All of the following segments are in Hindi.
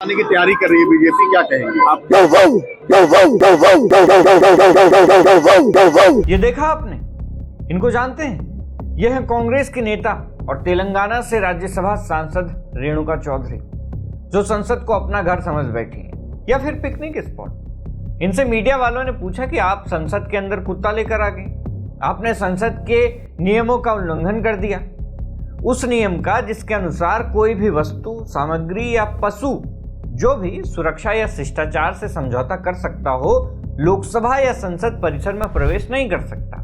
आने की तैयारी कर रही है बीजेपी, क्या कहेंगे आप? ये देखा आपने, इनको जानते हैं? ये है कांग्रेस की नेता और तेलंगाना से राज्यसभा सांसद रेणुका चौधरी, जो संसद को अपना घर समझ बैठी है या फिर पिकनिक स्पॉट। इनसे मीडिया वालों ने पूछा कि आप संसद के अंदर कुत्ता लेकर आ गए, आपने संसद के नियमों का उल्लंघन कर दिया, उस नियम का जिसके अनुसार कोई भी वस्तु, सामग्री या पशु जो भी सुरक्षा या शिष्टाचार से समझौता कर सकता हो, लोकसभा या संसद परिसर में प्रवेश नहीं कर सकता।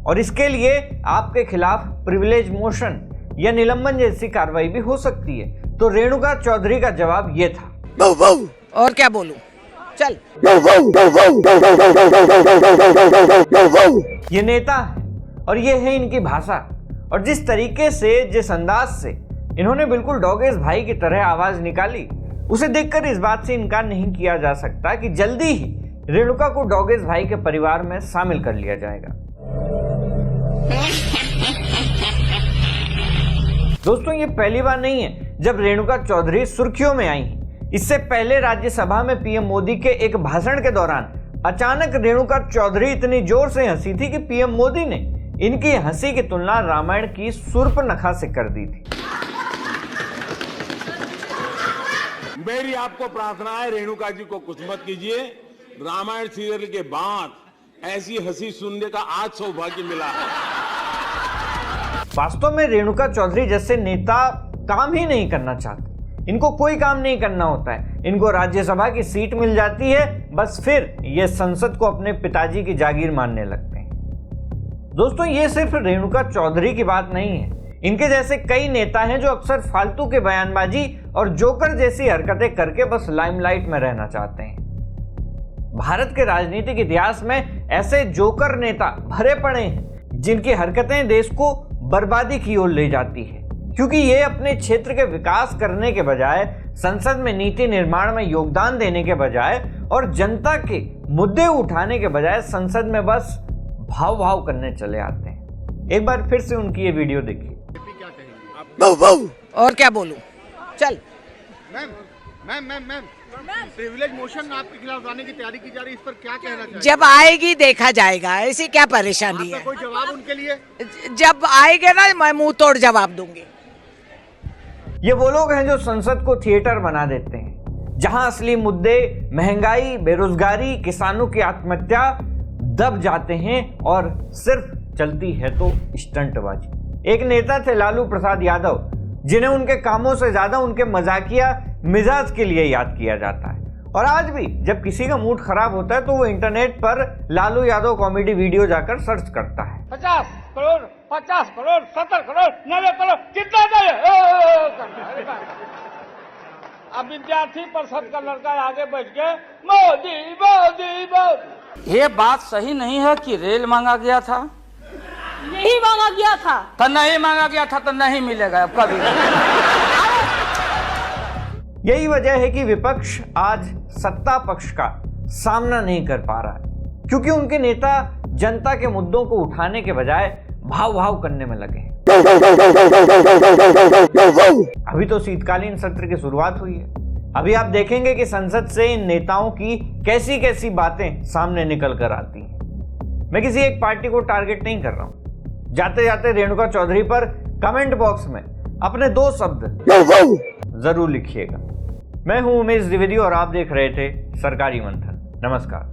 और इसके लिए आपके खिलाफ प्रिविलेज मोशन या निलंबन जैसी कार्रवाई भी हो सकती है। तो रेणुका चौधरी का जवाब ये था। और क्या बोलूं? चल। ये नेता है और ये है इनकी भाषा, और जिस तरीके से, जिस अंदाज से इन्होंने बिल्कुल डॉगेश भाई की तरह आवाज निकाली, उसे देखकर इस बात से इनकार नहीं किया जा सकता कि जल्दी ही रेणुका को डॉगेश भाई के परिवार में शामिल कर लिया जाएगा। दोस्तों, ये पहली बार नहीं है जब रेणुका चौधरी सुर्खियों में आई हैं। इससे पहले राज्यसभा में पीएम मोदी के एक भाषण के दौरान अचानक रेणुका चौधरी इतनी जोर से हंसी थी कि पीएम मोदी ने इनकी हंसी की तुलना रामायण की शूर्पणखा से कर दी थी। मेरी आपको प्रार्थना है, रेणुका जी को कुछ मत कीजिए। रामायण सीरियल के बाद ऐसी हंसी सुनने का आज सौभाग्य मिला है। वास्तव में रेणुका चौधरी जैसे नेता काम ही नहीं करना चाहते। इनको कोई काम नहीं करना होता है, इनको राज्यसभा की सीट मिल जाती है, बस फिर ये संसद को अपने पिताजी की जागीर मानने लगते हैं। दोस्तों, ये सिर्फ रेणुका चौधरी की बात नहीं है। इनके जैसे कई नेता हैं जो अक्सर फालतू के बयानबाजी और जोकर जैसी हरकतें करके बस लाइमलाइट में रहना चाहते हैं। भारत के राजनीतिक इतिहास में ऐसे जोकर नेता भरे पड़े हैं जिनकी हरकतें देश को बर्बादी की ओर ले जाती है, क्योंकि ये अपने क्षेत्र के विकास करने के बजाय, संसद में नीति निर्माण में योगदान देने के बजाय और जनता के मुद्दे उठाने के बजाय संसद में बस भाव भाव करने चले आते हैं। एक बार फिर से उनकी ये वीडियो देखिए। क्या कहेंगे? और क्या बोलूं? चल। मैम प्रिविलेज मोशन आपके खिलाफ लाने की तैयारी की जा रही है, इस पर क्या कहना चाहिए? जब आएगी देखा जाएगा, ऐसी क्या परेशानी आपका है? कोई जवाब उनके लिए? जब आएंगे ना, मैं मुंह तोड़ जवाब दूंगी। ये वो लोग हैं जो संसद को थिएटर बना देते हैं, जहां असली मुद्दे महंगाई, बेरोजगारी, किसानों की आत्महत्या दब जाते हैं और सिर्फ चलती है तो स्टंटबाजी। एक नेता थे लालू प्रसाद यादव, जिन्हें उनके कामों से ज्यादा उनके मजाकिया मिजाज के लिए याद किया जाता है। और आज भी जब किसी का मूड खराब होता है तो वो इंटरनेट पर लालू यादव कॉमेडी वीडियो जाकर सर्च करता है। 50 करोड़ 70 करोड़ 90 करोड़ कितना चाहिए? अब विद्यार्थी परिषद का लड़का आगे बैठ के मोदी मोदी मोदी। ये बात सही नहीं है कि रेल मांगा गया था। नहीं मांगा गया था तो नहीं मांगा गया था तो नहीं मिलेगा अब कभी। यही वजह है कि विपक्ष आज सत्ता पक्ष का सामना नहीं कर पा रहा है, क्योंकि उनके नेता जनता के मुद्दों को उठाने के बजाय भाव भाव करने में लगे हैं। अभी तो शीतकालीन सत्र की शुरुआत हुई है। अभी आप देखेंगे कि संसद से इन नेताओं की कैसी कैसी बातें सामने निकल कर आती हैं। मैं किसी एक पार्टी को टारगेट नहीं कर रहा हूं। जाते जाते रेणुका चौधरी पर कमेंट बॉक्स में अपने 2 शब्द जरूर लिखिएगा। मैं हूं उमेश द्विवेदी और आप देख रहे थे सरकारी मंथन। नमस्कार।